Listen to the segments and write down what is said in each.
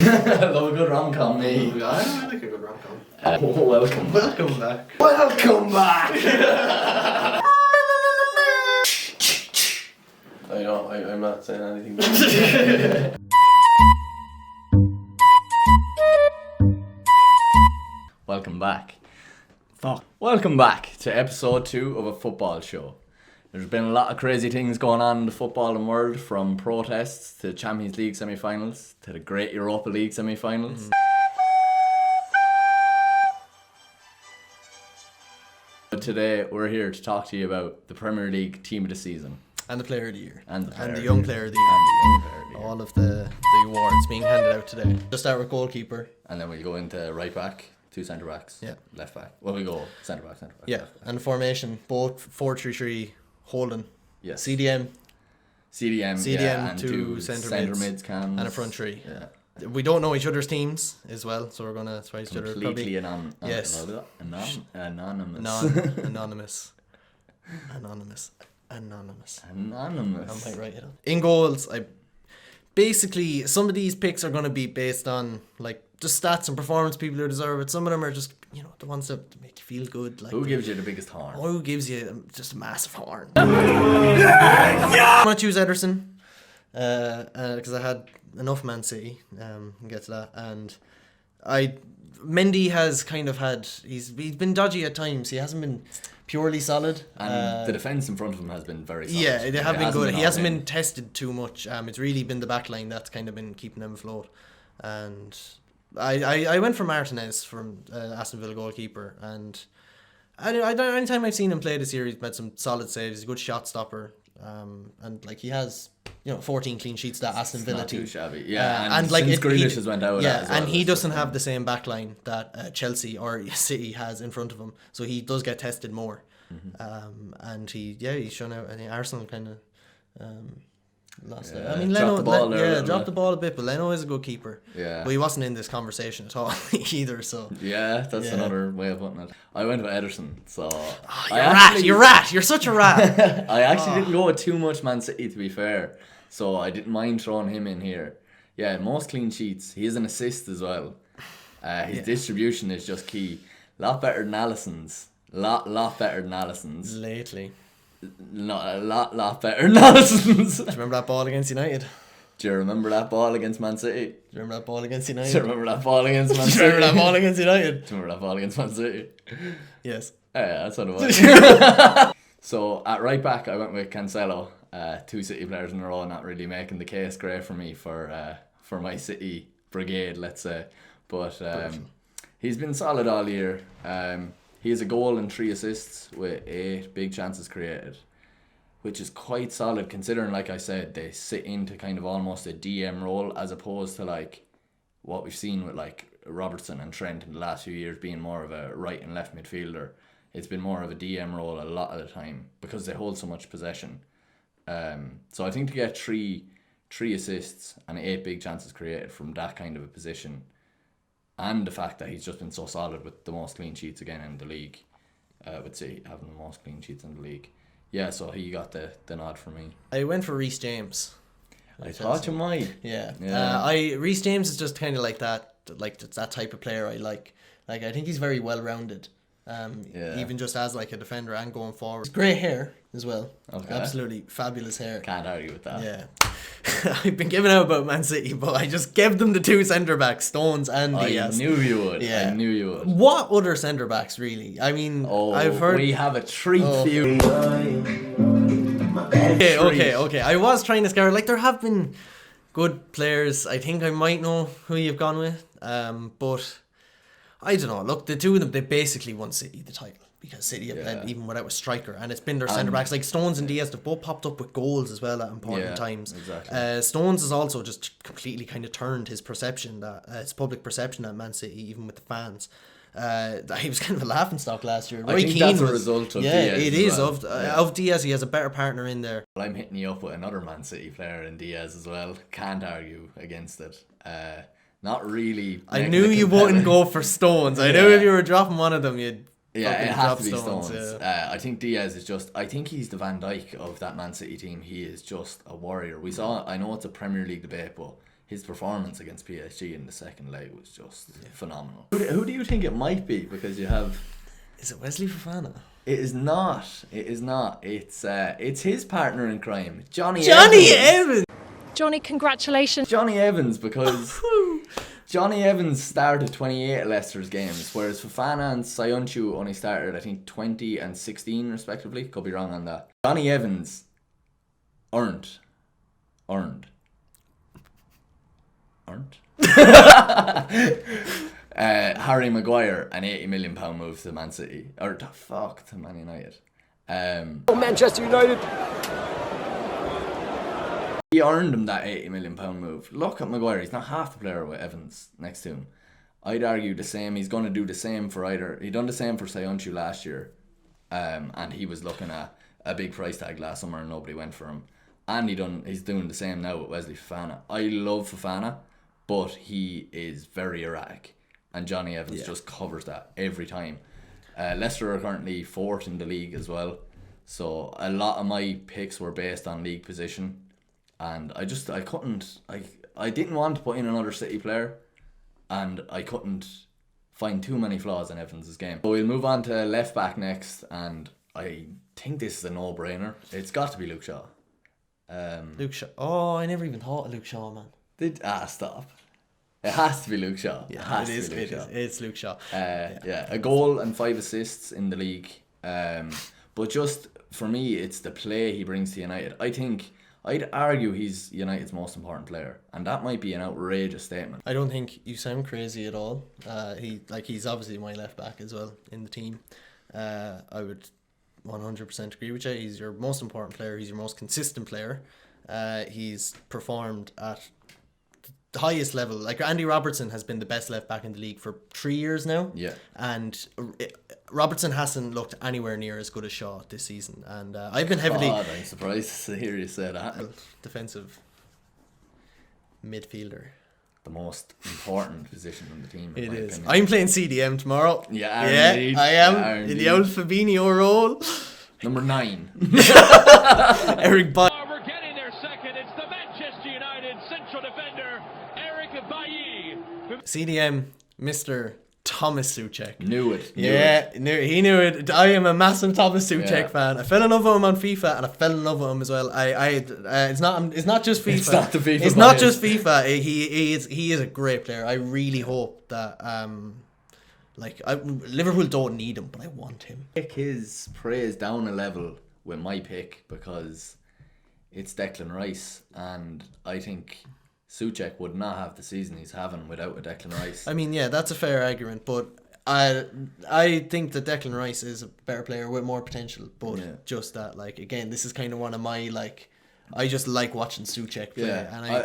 I love a good rom-com, me. I like a good rom-com. Welcome back. Welcome back! I'm not saying anything. Welcome back. Welcome back to episode 2 of a football show. There's been a lot of crazy things going on in the footballing world, from protests to Champions League semi-finals to the Great Europa League semi-finals. But today we're here to talk to you about the Premier League team of the season. And the player of the year. And the young player of the year. All of the awards being handed out today. Just start with goalkeeper. And then we'll go into right back, 2 centre backs, left back. Well, we go centre back. Yeah, and formation, both 4-3-3, holding. Yes. CDM, and 2 centre mids, cams. and a front three. Yeah. We don't know each other's teams as well, so we're going to try each other. Completely anonymous. Anonymous. I might write it up. In goals, basically some of these picks are going to be based on like just stats and performance, people who deserve it. Some of them are just, the ones that make you feel good. Like who gives you the biggest horn? Who gives you just a massive horn? I'm going to choose Ederson because I had enough Man City. We'll get to that. And Mendy has kind of had, he's been dodgy at times. He hasn't been purely solid. And the defence in front of him has been very solid. Yeah, they have been good. He hasn't been tested too much. It's really been the back line that's kind of been keeping them afloat. And I went for Martinez from Aston Villa goalkeeper. And anytime I've seen him play this year, he's made some solid saves. He's a good shot stopper. And like he has 14 clean sheets that Aston Villa not team. too shabby. Yeah, and like since Grealish has went out. Yeah, as well, and he doesn't have the same back line that Chelsea or City has in front of him, so he does get tested more. Mm-hmm. And he's shown out. I think Arsenal kind of lost it. I mean, Leno dropped the ball a bit, but Leno is a good keeper. Yeah, but he wasn't in this conversation at all either. So that's another way of putting it. I went with Ederson, so you're such a rat. I actually didn't go with too much Man City, to be fair, so I didn't mind throwing him in here. Yeah, most clean sheets. He is an assist as well. His distribution is just key. Lot better than Alisson's. Lot better than Alisson's. Lately. Not a lot better than Alisson's. Do you remember that ball against United? Do you remember that ball against Man City? Do you remember that ball against United? Do you remember that ball against Man City? Do you remember that ball against United? Do you remember that ball against Man City? Yes. Yeah, that's what it was. So at right back, I went with Cancelo. 2 City players in a row, not really making the case great for me for my City brigade, let's say. But he's been solid all year. He has a goal and 3 assists with 8 big chances created, which is quite solid considering, like I said, they sit into kind of almost a DM role as opposed to like what we've seen with like Robertson and Trent in the last few years being more of a right and left midfielder. It's been more of a DM role a lot of the time because they hold so much possession. So I think to get three assists and 8 big chances created from that kind of a position, and the fact that he's just been so solid with the most clean sheets again in the league, I would say having the most clean sheets in the league. Yeah, so he got the nod for me. I went for Reece James. I thought you might. Yeah. Reece James is just kind of like that. Like it's that type of player I like. Like I think he's very well rounded. Even just as like a defender and going forward. He's grey hair as well. Okay. Absolutely fabulous hair. Can't argue with that. Yeah. I've been giving out about Man City, but I just gave them the 2 centre backs, Stones and Diaz. I knew you would. Yeah. I knew you would. What other centre backs really? I mean, I've heard we have a treat for you. Okay. I was trying to scare. Like there have been good players. I think I might know who you've gone with. But I don't know. Look, the 2 of them, they basically won City the title because City have played even without a striker, and it's been their centre backs like Stones and Diaz. They've both popped up with goals as well at important times. Exactly. Stones has also just completely kind of turned his perception his public perception at Man City, even with the fans. He was kind of a laughingstock last year. I think that's a result of Diaz. It is of Diaz. He has a better partner in there. Well, I'm hitting you up with another Man City player in Diaz as well. Can't argue against it. Not really. I knew you wouldn't go for Stones. I knew if you were dropping one of them, you'd. Yeah, it has to be Stones. I think Diaz is just. I think he's the Van Dijk of that Man City team. He is just a warrior. I know it's a Premier League debate, but his performance against PSG in the second leg was just phenomenal. Who do you think it might be? Because you have... Is it Wesley Fofana? It is not. It's his partner in crime, Johnny Evans! Johnny, congratulations. Johnny Evans, because Johnny Evans started 28 Leicester's games, whereas Fofana and Sayonchu only started, I think, 20 and 16 respectively. Could be wrong on that. Johnny Evans earned Harry Maguire an £80 million move to Man City, or to Man United. Manchester United. He earned him that £80 million move. Look at Maguire, he's not half the player with Evans next to him. I'd argue the same. He's going to do the same for he done the same for Sayonchu last year, and he was looking at a big price tag last summer and nobody went for him. And he's doing the same now with Wesley Fofana. I love Fofana, but he is very erratic, and Johnny Evans just covers that every time. Leicester are currently 4th in the league as well, so a lot of my picks were based on league position, and I didn't want to put in another City player, and I couldn't find too many flaws in Evans' game. So we'll move on to left back next, and I think this is a no-brainer. It's got to be Luke Shaw. Luke Shaw. Oh, I never even thought of Luke Shaw, man. Stop. It has to be Luke Shaw. Yeah, it is. It's Luke Shaw. A goal and 5 assists in the league. But just for me, it's the play he brings to United. I'd argue he's United's most important player, and that might be an outrageous statement. I don't think you sound crazy at all. He's obviously my left back as well in the team. I would 100% agree with you. He's your most important player. He's your most consistent player. He's performed at the highest level. Like, Andy Robertson has been the best left back in the league for 3 years now. Yeah. And Robertson hasn't looked anywhere near as good as Shaw this season. And I've been heavily... God, I'm surprised to hear you say that. Defensive midfielder. The most important position in the team. It is. Opinion. I'm playing CDM tomorrow. Yeah, indeed. I am in the old Fabinho role. Number 9. Eric Bailly. We're getting there second. It's the Manchester United central defender, Eric Bailly. CDM, Mr. Thomas Souček. Knew it. He knew it. I am a massive Thomas Souček fan. I fell in love with him on FIFA, and I fell in love with him as well. It's not just FIFA. It's not the FIFA. It's not just FIFA. He is a great player. I really hope that Liverpool don't need him, but I want him. Pick his praise down a level with my pick, because it's Declan Rice, and I think Souček would not have the season he's having without a Declan Rice. I mean, yeah, that's a fair argument, but I think that Declan Rice is a better player with more potential. But just that, again, this is kind of one of my I just like watching Souček play. Yeah, and I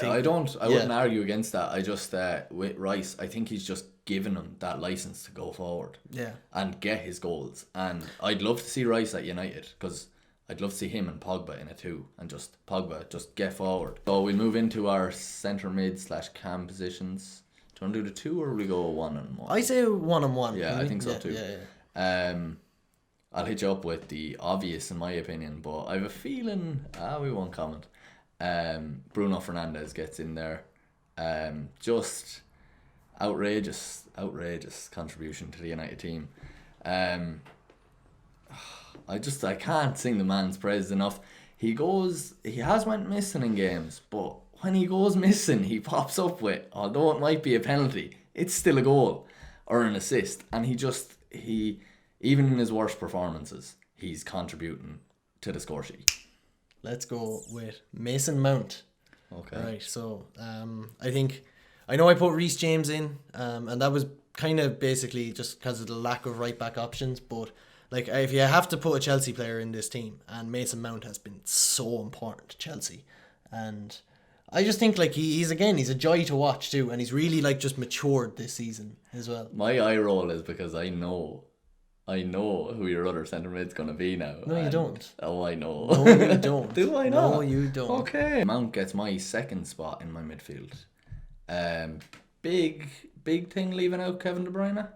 wouldn't argue against that. I just with Rice, I think he's just given him that license to go forward. Yeah, and get his goals. And I'd love to see Rice at United, because I'd love to see him and Pogba in it too, and Pogba just get forward. So we'll move into our centre mid / cam positions. Do you want to do the 2, or will we go 1-on-1? I say 1-on-1. Yeah, I think so too. Yeah. I'll hit you up with the obvious in my opinion, but I have a feeling we won't comment. Bruno Fernandes gets in there. Just outrageous contribution to the United team. I can't sing the man's praises enough. He has went missing in games, but when he goes missing, he pops up with, although it might be a penalty, it's still a goal or an assist, and he even in his worst performances, he's contributing to the score sheet. Let's go with Mason Mount. Okay. Right, so I know I put Reece James in, and that was kind of basically just because of the lack of right back options, but if you have to put a Chelsea player in this team, and Mason Mount has been so important to Chelsea, and I just think he's a joy to watch too, and he's really just matured this season as well. My eye roll is because I know who your other centre mid's going to be now. No, you don't. Oh, I know. No, you don't. Do I not? No, you don't. Okay. Mount gets my second spot in my midfield. Big thing leaving out Kevin De Bruyne?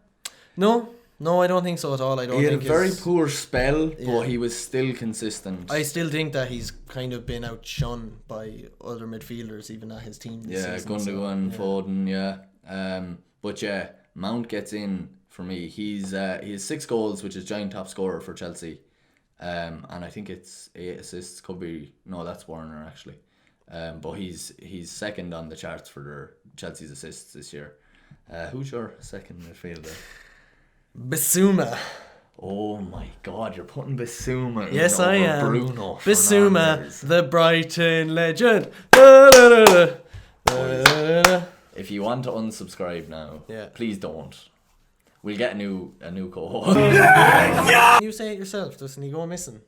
No, No, I don't think so at all. I don't He had a think very his- poor spell, Yeah. but he was still consistent. I still think that he's kind of been outshone by other midfielders, even at his team this season. Gundogan, so, Foden, but yeah, Mount gets in for me. He has 6 goals, which is giant top scorer for Chelsea. And I think it's 8 assists. Could be no, that's Warner actually. But he's second on the charts for Chelsea's assists this year. Who's your second midfielder? Bissouma. Oh my God, you're putting Bissouma. Yes, over I am. Bruno Bissouma, Fernandes. the Brighton legend. Da, da, da, da. Da, da, da. If you want to unsubscribe now, Yeah. please don't. We'll get a new co-host. You say it yourself, doesn't he go missing?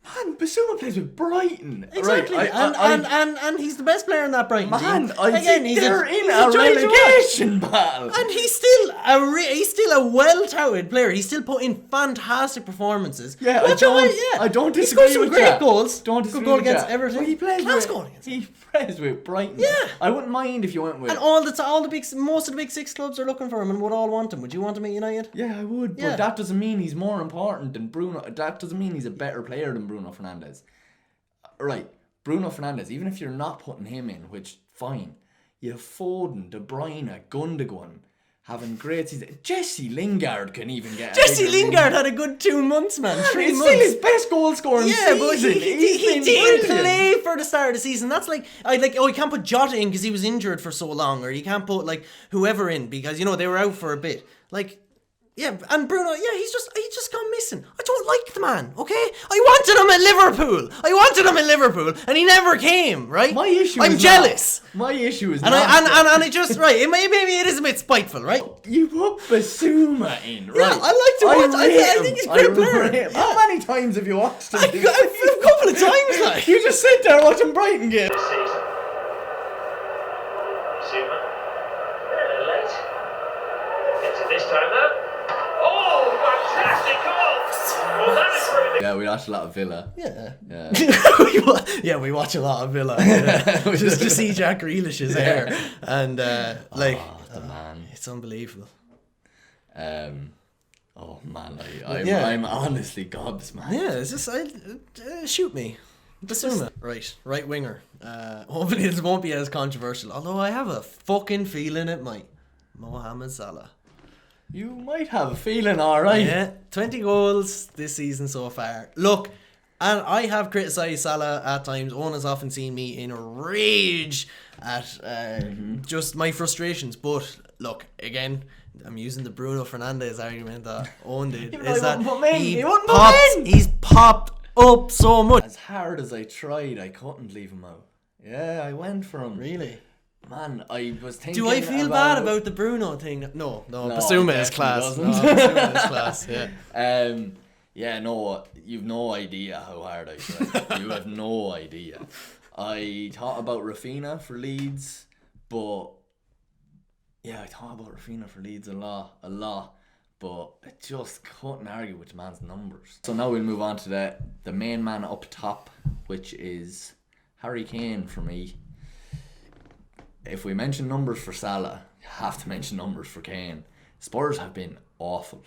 Man, Bissouma plays with Brighton. Exactly, Right, and he's the best player in that Brighton man, team. I think he's they're he's in a joy to watch. relegation battle. And he's still a well-touted player. He's still put in fantastic performances. Yeah, Watch I don't He disagree scored some with great that. goals. Don't Good disagree goal with against that. Everton. But he plays Class with goal against he plays with Brighton. Yeah. I wouldn't mind if you went with. And most of the big 6 clubs are looking for him and would all want him. Would you want him at United? Yeah, I would, Yeah. but that doesn't mean he's more important than Bruno. That doesn't mean he's a better player than Bruno Fernandes. Right, Bruno Fernandes, even if you're not putting him in, which, fine, you have Foden, De Bruyne, Gundogan, having great season. Jesse Lingard can even get Jesse bigger Lingard had a good 2 months, man. 3 it's months. still his best goal scoring Yeah, but season. he been didn't brilliant. play for the start of the season. That's like, you can't put Jota in because he was injured for so long, or you can't put like whoever in because they were out for a bit. Like, yeah, and Bruno, he's just gone missing. I don't like the man. Okay, I wanted him at Liverpool, and he never came. Right? My issue. I'm is jealous. My issue is And not I just right. Maybe it is a bit spiteful, right? you put Basuma in, right? Yeah, I like to watch. I rate think he's a him. great player. rate him. Yeah. How many times have you watched him? A couple of times, like. You just sit there watching Brighton game. This season. Zuma. A little late. Gets it this time though. Oh, fantastic goal! Well, that is really Yeah, we watched a lot of Villa. Yeah. Yeah. we watch a lot of Villa. Yeah. just to see Jack Grealish's hair. And, the man. it's unbelievable. Oh man, Yeah. I'm honestly gobsmacked. Yeah, it's just, shoot me. Basuma. Right winger. Hopefully this won't be as controversial, although I have a fucking feeling it might. Mohamed Salah. You might have a feeling, alright. Yeah, 20 goals this season so far. Look, and I have criticised Salah at times. Owen has often seen me in a rage at just my frustrations. But look, again, I'm using the Bruno Fernandes argument that Owen did. Even though Is he that wouldn't put me in. He wouldn't put popped, me in. he's popped up so much. As hard as I tried, I couldn't leave him out. Yeah, I went for him. Really? Man, I was thinking. Do I feel bad about the Bruno thing? No, Basuma is definitely class. No, doesn't. Basuma is class, yeah. Yeah, no, you've no idea how hard I tried. You have no idea. I thought about Rafinha for Leeds, but I thought about Rafinha for Leeds a lot, but I just couldn't argue with the man's numbers. So now we'll move on to the main man up top, which is Harry Kane for me. If we mention numbers for Salah, you have to mention numbers for Kane. Spurs have been awful.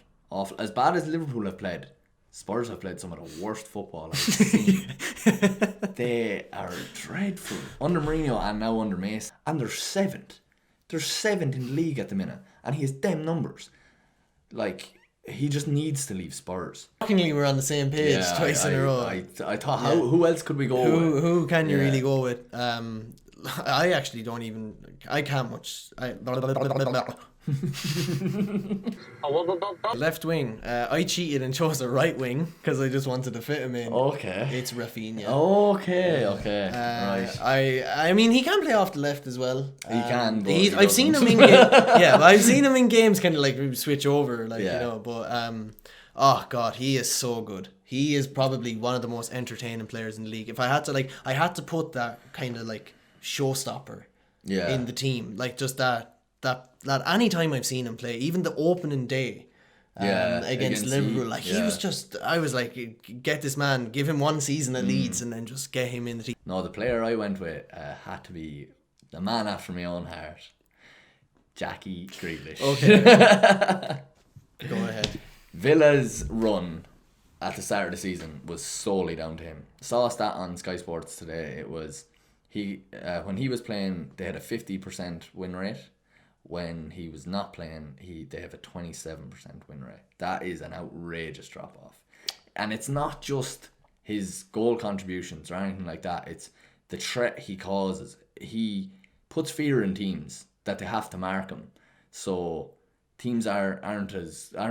As bad as Liverpool have played, Spurs have played some of the worst football I've seen. They are dreadful. Under Mourinho and now under Mason. And they're 7th. They're 7th in the league at the minute. And he has them numbers. Like, he just needs to leave Spurs. Shockingly, we're on the same page twice in a row. I thought, who else could we go with? Who can you Yeah. really go with? I actually don't even. I can't much. Left wing. I cheated and chose a right wing because I just wanted to fit him in. Okay. It's Rafinha. Okay. Right. I mean, he can play off the left as well. He can, but he I've seen him doesn't. in yeah, I've seen him in games kind of like switch over, like Yeah. But oh god, he is so good. He is probably one of the most entertaining players in the league. If I had to I had to put that kind of like showstopper in the team, like just that any time I've seen him play, even the opening day. Against Liverpool, he was just. I was like, get this man, give him one season at Leeds, and then just get him in the team. No, the player I went with had to be the man after my own heart, Jackie Grealish. Okay. Go ahead. Villa's run at the start of the season was solely down to him. Saw a stat on Sky Sports today. It was when he was playing, they had a 50% win rate. When he was not playing, they have a 27% win rate. That is an outrageous drop off. And it's not just his goal contributions or anything like that. It's the threat he causes. He puts fear in teams that they have to mark him. So teams aren't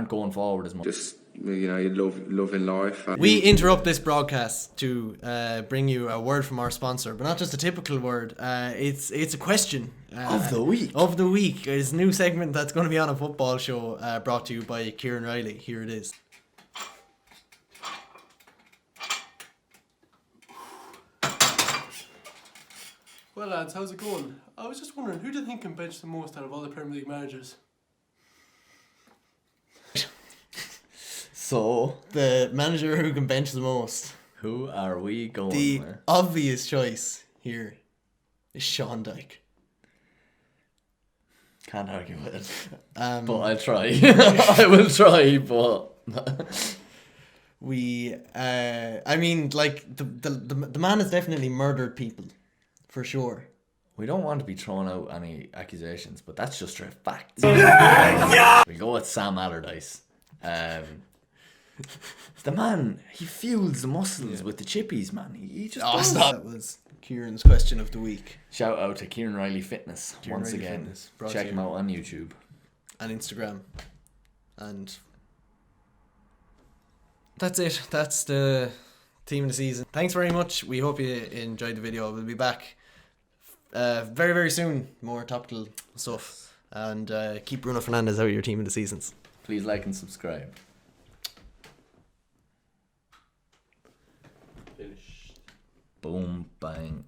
going forward as much. Just, you know, you love in life. We interrupt this broadcast to bring you a word from our sponsor, but not just a typical word. It's a question Of the week. Of the week. It's a new segment that's going to be on a football show, brought to you by Kieran Riley. Here it is. Well, lads, how's it going? I was just wondering, who do you think can bench the most out of all the Premier League managers? So, The manager who can bench the most. who are we going The with? obvious choice here is Sean Dyche. Can't argue with it. Um, But I'll try. I will try, but... I mean, like, the man has definitely murdered people, for sure. We don't want to be throwing out any accusations, but that's just a fact. We go with Sam Allardyce. The man, he fuels the muscles with the chippies, man. He just does. That was Kieran's question of the week. Shout out to Kieran Riley Fitness Kieran once Riley again. Fitness, brought Check to him you. out on YouTube. And Instagram. And that's it. That's the team of the season. Thanks very much. We hope you enjoyed the video. We'll be back very, very soon. More topical stuff. And keep Bruno Fernandes out of your team of the seasons. Please like and subscribe. Finished. Boom, bang.